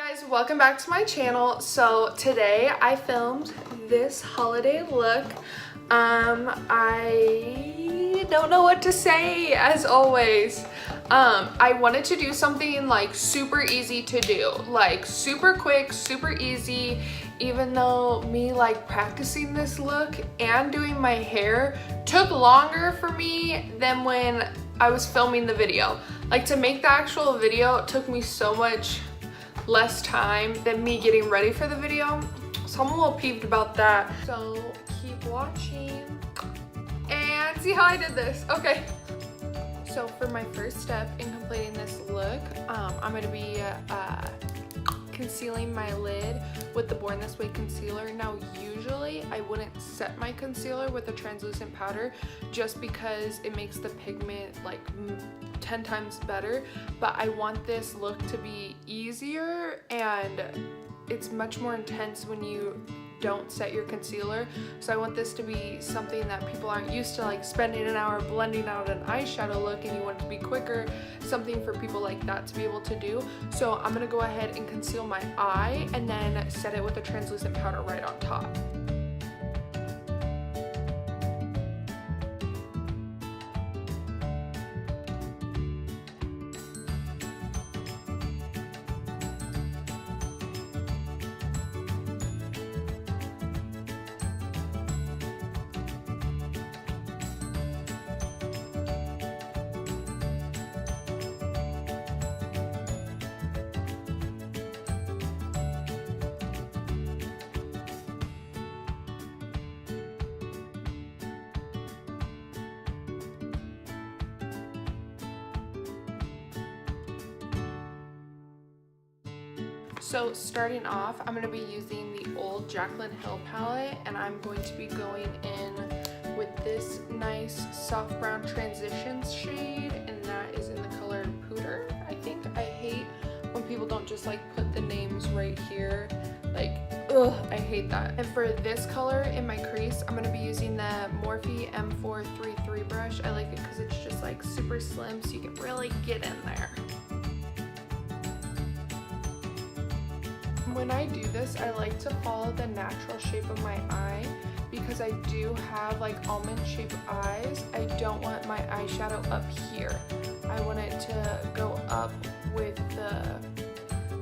Guys, welcome back to my channel. So today I filmed this holiday look. I don't know what to say as always. I wanted to do something like super easy to do, like super quick, super easy, even though me like practicing this look and doing my hair took longer for me than when I was filming the video. Like to make the actual video took me so much less time than me getting ready for the video, so I'm a little peeved about that. So keep watching and see how I did this. Okay, so for my first step in completing this look, I'm going to be concealing my lid with the Born This Way concealer. Now usually I wouldn't set my concealer with a translucent powder just because it makes the pigment like 10 times better, but I want this look to be easier and it's much more intense when you don't set your concealer. So I want this to be something that people aren't used to, like spending an hour blending out an eyeshadow look, and you want it to be quicker, something for people like that to be able to do. So I'm gonna go ahead and conceal my eye and then set it with a translucent powder right on top. So starting off, I'm going to be using the old Jaclyn Hill palette, and I'm going to be going in with this nice soft brown transitions shade, and that is in the color Pooter, I think. I hate when people don't just like put the names right here. Like, ugh, I hate that. And for this color in my crease, I'm going to be using the Morphe M433 brush. I like it because it's just like super slim, so you can really get in there. When I do this, I like to follow the natural shape of my eye because I do have like almond shaped eyes. I don't want my eyeshadow up here. I want it to go up with the,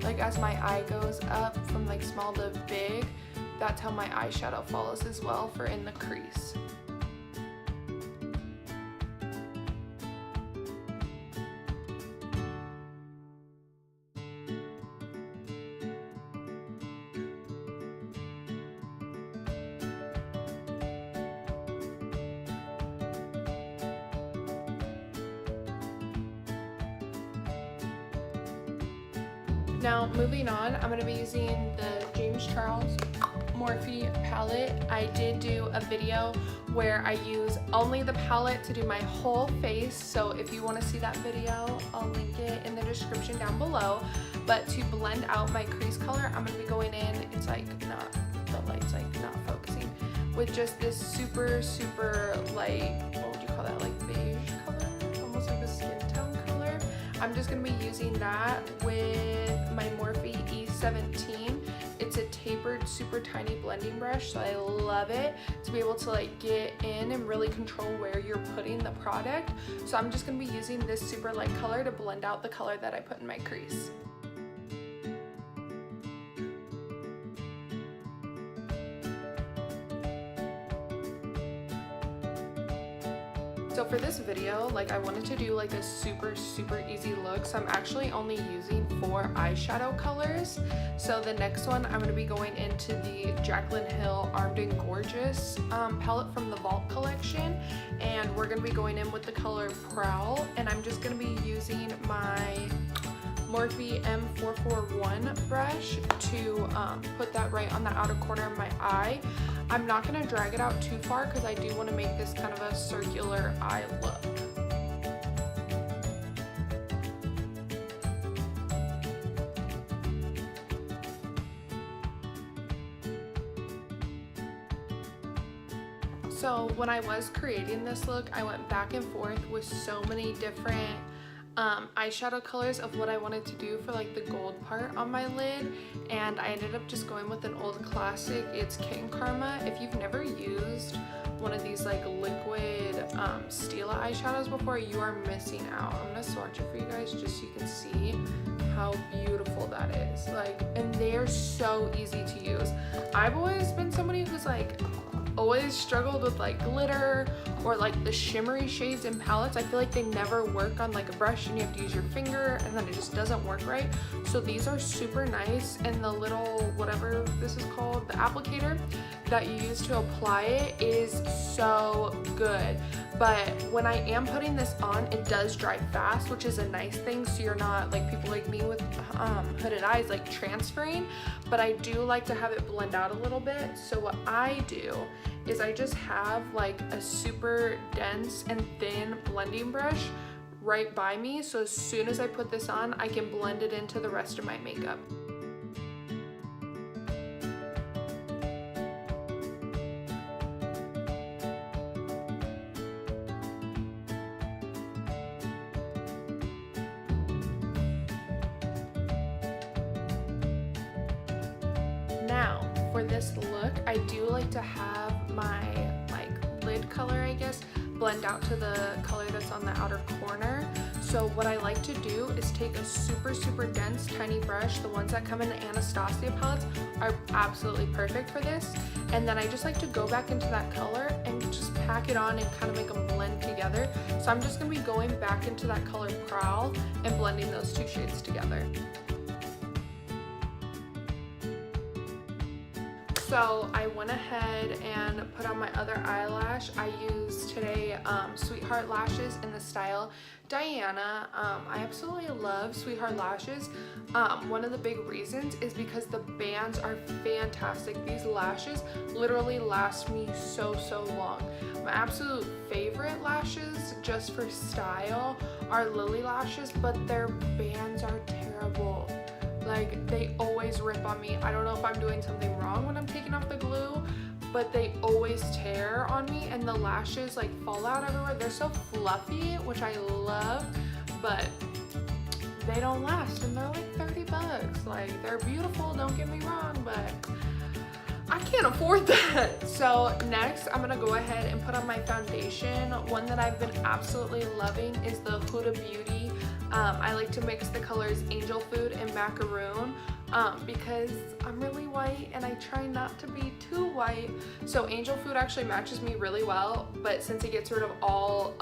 like as my eye goes up from like small to big, that's how my eyeshadow follows as well for in the crease. Now moving on, I'm going to be using the James Charles Morphe palette. I did do a video where I use only the palette to do my whole face, so if you want to see that video, I'll link it in the description down below. But to blend out my crease color, I'm going to be going in, it's like not, the light's like not focusing, with just this super light, what would you call that, like beige color? Almost like a skin tone color. I'm just going to be using that with my Morphe E17. It's a tapered super tiny blending brush, so I love it to be able to like get in and really control where you're putting the product. So I'm just going to be using this super light color to blend out the color that I put in my crease. So for this video, like I wanted to do like a super easy look, so I'm actually only using 4 eyeshadow colors. So the next one, I'm going to be going into the Jaclyn Hill Armed and Gorgeous palette from the Vault collection, and we're going to be going in with the color Prowl, and I'm just going to be using my Morphe M441 brush to put that right on the outer corner of my eye. I'm not going to drag it out too far because I do want to make this kind of a circular eye look. So when I was creating this look, I went back and forth with so many different eyeshadow colors of what I wanted to do for like the gold part on my lid, and I ended up just going with an old classic. It's King Karma. If you've never used one of these like liquid Stila eyeshadows before, you are missing out. I'm gonna swatch it for you guys just so you can see how beautiful that is. Like, and they're so easy to use. I've always been somebody who's like always struggled with like glitter or like the shimmery shades in palettes. I feel like they never work on like a brush and you have to use your finger and then it just doesn't work right. So these are super nice, and the little whatever this is called, the applicator that you use to apply it is so good. But when I am putting this on, it does dry fast, which is a nice thing, so you're not like people like me with hooded eyes like transferring. But I do like to have it blend out a little bit. So what I do is I just have like a super dense and thin blending brush right by me, so as soon as I put this on, I can blend it into the rest of my makeup. Now, for this look, I do like to have my like lid color, I guess, blend out to the color that's on the outer corner. So what I like to do is take a super dense tiny brush. The ones that come in the Anastasia palettes are absolutely perfect for this. And then I just like to go back into that color and just pack it on and kind of make them blend together. So I'm just gonna be going back into that color Prowl and blending those two shades together. So I went ahead and put on my other eyelash. I used today Sweetheart Lashes in the style Diana. I absolutely love Sweetheart Lashes. One of the big reasons is because the bands are fantastic. These lashes literally last me so long. My absolute favorite lashes just for style are Lily Lashes, but their bands are terrible. Like, they always rip on me. I don't know if I'm doing something wrong when I'm taking off the glue, but they always tear on me and the lashes like fall out everywhere. They're so fluffy, which I love, but they don't last, and they're like 30 bucks. Like, they're beautiful, don't get me wrong, but I can't afford that. So next, I'm gonna go ahead and put on my foundation. One that I've been absolutely loving is the Huda Beauty. I like to mix the colors Angel Food and Macaroon because I'm really white and I try not to be too white. So Angel Food actually matches me really well, but since it gets rid of all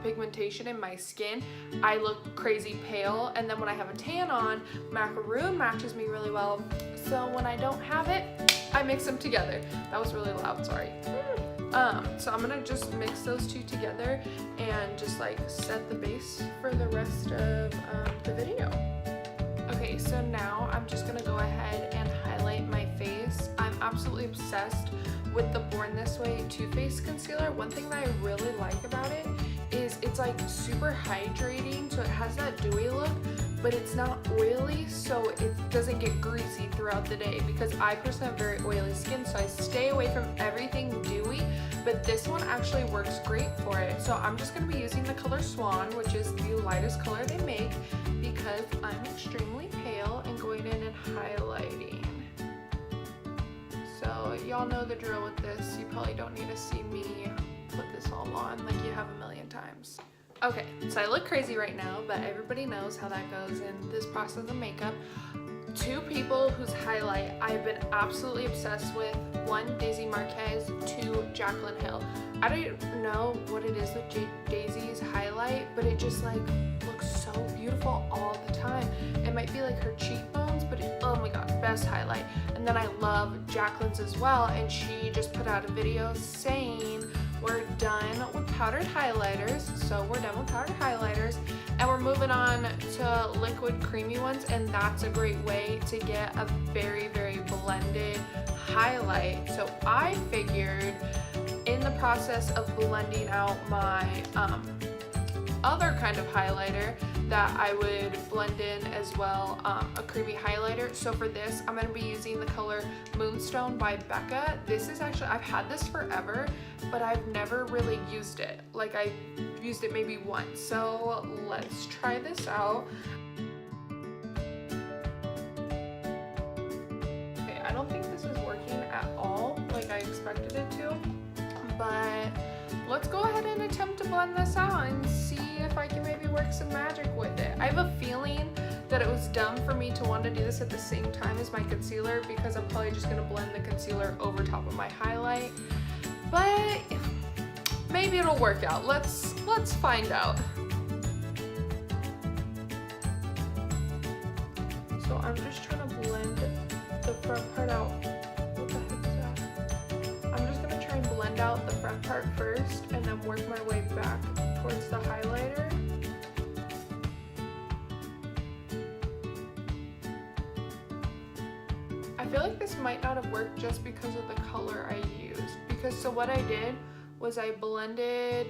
pigmentation in my skin, I look crazy pale. And then when I have a tan on, Macaroon matches me really well. So when I don't have it, I mix them together. That was really loud, sorry. So I'm gonna just mix those two together and just like set the base for the rest of the video. Okay, so now I'm just gonna go ahead and highlight my face. I'm absolutely obsessed with the Born This Way Too Faced concealer. One thing that I really like about it is it's like super hydrating, so it has that dewy look, but it's not oily, so it doesn't get greasy throughout the day, because I personally have very oily skin, so I stay away from everything dewy, but this one actually works great for it. So I'm just going to be using the color Swan, which is the lightest color they make, because I'm extremely pale, and going in and highlighting. So y'all know the drill with this. You probably don't need to see me put this all on like you have a million times. Okay, so I look crazy right now, but everybody knows how that goes in this process of makeup. Two people whose highlight I've been absolutely obsessed with. One, Daisy Marquez. Two, Jaclyn Hill. I don't know what it is with Daisy's highlight, but it just like looks so beautiful all the time. It might be like her cheekbones, but oh my god, best highlight. And then I love Jaclyn's as well, and she just put out a video saying we're done with powdered highlighters. So we're done with powdered highlighters and we're moving on to liquid creamy ones, and that's a great way to get a very blended highlight. So I figured in the process of blending out my other kind of highlighter that I would blend in as well, a creamy highlighter. So for this, I'm going to be using the color Moonstone by Becca. This is actually, I've had this forever, but I've never really used it. Like, I used it maybe once. So let's try this out. Okay, I don't think this is working at all like I expected it to, but let's go ahead and attempt to blend this out and see if I can maybe work some magic with it. I have a feeling that it was dumb for me to want to do this at the same time as my concealer, because I'm probably just going to blend the concealer over top of my highlight, but maybe it'll work out. Let's find out. So I'm just trying to blend the front part out. What the heck is that? I'm just going to try and blend out the front part first and then work my way back towards the highlighter. I feel like this might not have worked just because of the color I used. So what I did was I blended,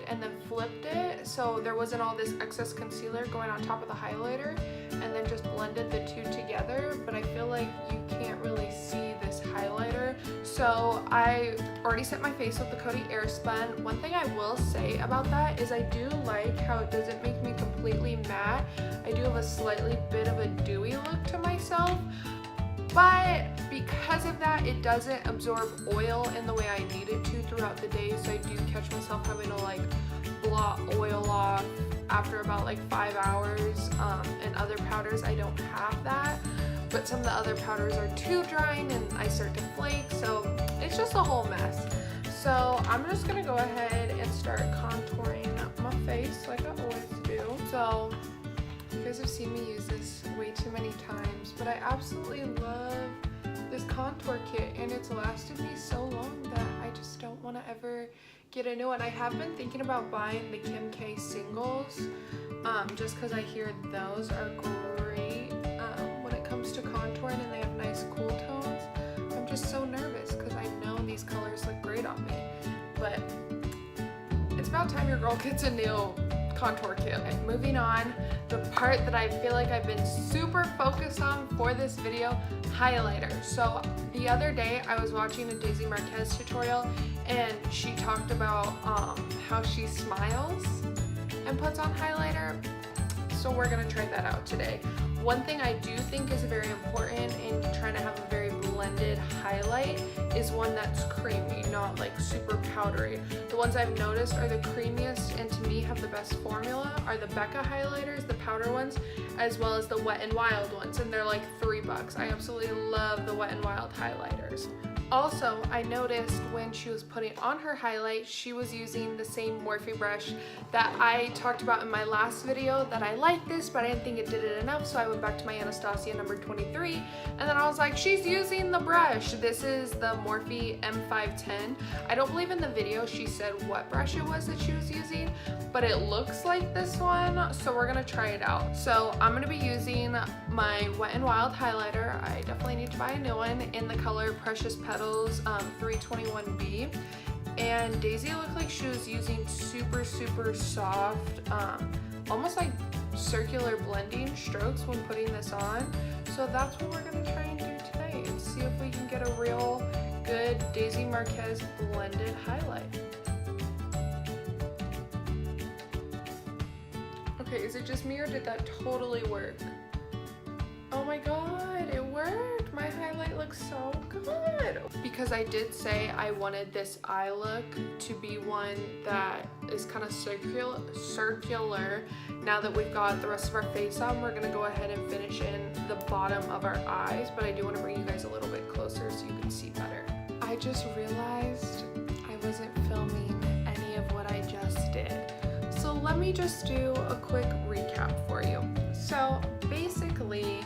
and then flipped it, so there wasn't all this excess concealer going on top of the highlighter, and then just blended the two together. But I feel like you can't really see this highlighter. So I already set my face with the Coty Airspun. One thing I will say about that is I do like how it doesn't make me completely matte. I do have a slightly bit of a dewy look to myself, but because of that, it doesn't absorb oil in the way I need it to throughout the day. So I do catch myself having to like blot oil off after about like 5 hours. And other powders, I don't have that, but some of the other powders are too drying and I start to flake, so it's just a whole mess. So I'm just gonna go ahead and start contouring my face like I always do. So you guys have seen me use this way too many times, but I absolutely love this contour kit, and it's lasted me so long that I just don't want to ever get a new one. I have been thinking about buying the Kim K singles, just because I hear those are great when it comes to contouring, and they have nice cool tones. I'm just so nervous because I know these colors look great on me, but it's about time your girl gets a new contour kit. And moving on, the part that I feel like I've been super focused on for this video, highlighter. So the other day I was watching a Daisy Marquez tutorial, and she talked about how she smiles and puts on highlighter. So we're gonna try that out today. One thing I do think is very important in trying to have a very blended highlight is one that's creamy, not like super powdery. The ones I've noticed are the creamiest and to me have the best formula are the Becca highlighters, the powder ones, as well as the Wet n Wild ones, and they're like $3. I absolutely love the Wet n Wild highlighters. Also, I noticed when she was putting on her highlight, she was using the same Morphe brush that I talked about in my last video, that I liked this, but I didn't think it did it enough, so I went back to my Anastasia number 23, and then I was like, she's using the brush. This is the Morphe M510. I don't believe in the video she said what brush it was that she was using, but it looks like this one, so we're gonna try it out. So I'm gonna be using my Wet n Wild highlighter. I definitely need to buy a new one in the color Precious Petals 321B, and Daisy looked like she was using super soft, almost like circular blending strokes when putting this on. So that's what we're gonna try and do today and see if we can get a real good Daisy Marquez blended highlight. Okay, is it just me or did that totally work? Oh my god, it worked! My highlight looks so good! Because I did say I wanted this eye look to be one that is kind of circular. Now that we've got the rest of our face on, we're gonna go ahead and finish in the bottom of our eyes, but I do want to bring you guys a little bit closer so you can see better. I just realized I wasn't filming any of what I just did. So let me just do a quick recap for you. So basically,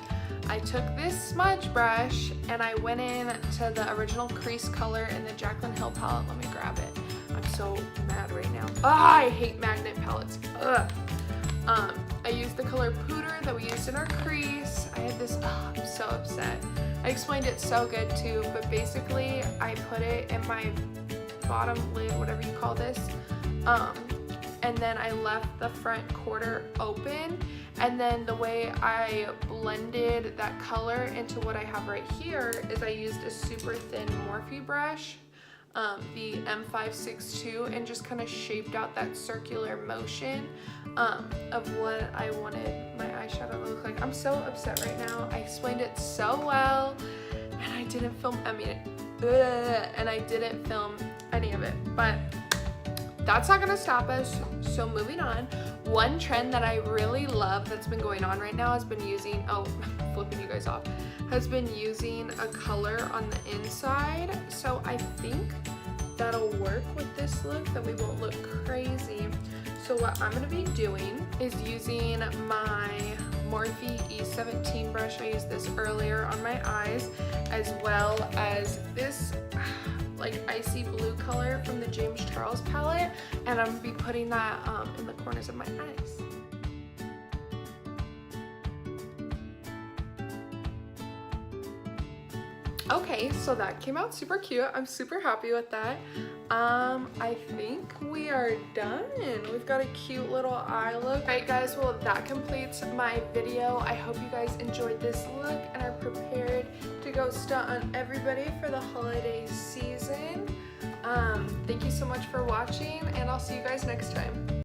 I took this smudge brush and I went in to the original crease color in the Jaclyn Hill palette. Let me grab it. I'm so mad right now. I hate magnet palettes. Ugh. I used the color Pooter that we used in our crease. I had this, I'm so upset. I explained it so good too, but basically I put it in my bottom lid, whatever you call this, and then I left the front quarter open. And then the way I blended that color into what I have right here is I used a super thin Morphe brush, the M562, and just kind of shaped out that circular motion of what I wanted my eyeshadow to look like. I'm so upset right now. I explained it so well, and I didn't film, and I didn't film any of it, but that's not gonna stop us. So moving on, one trend that I really love that's been going on right now has been using, flipping you guys off, has been using a color on the inside. So I think that'll work with this look, that we won't look crazy. So what I'm gonna be doing is using my Morphe E17 brush. I used this earlier on my eyes, as well as this like icy blue color from the James Charles palette, and I'm gonna be putting that in the corners of my eyes. Okay, so that came out super cute. I'm super happy with that. I think we are done. We've got a cute little eye look. All right, guys, well, that completes my video. I hope you guys enjoyed this look and are prepared to go stunt on everybody for the holiday season. Thank you so much for watching, and I'll see you guys next time.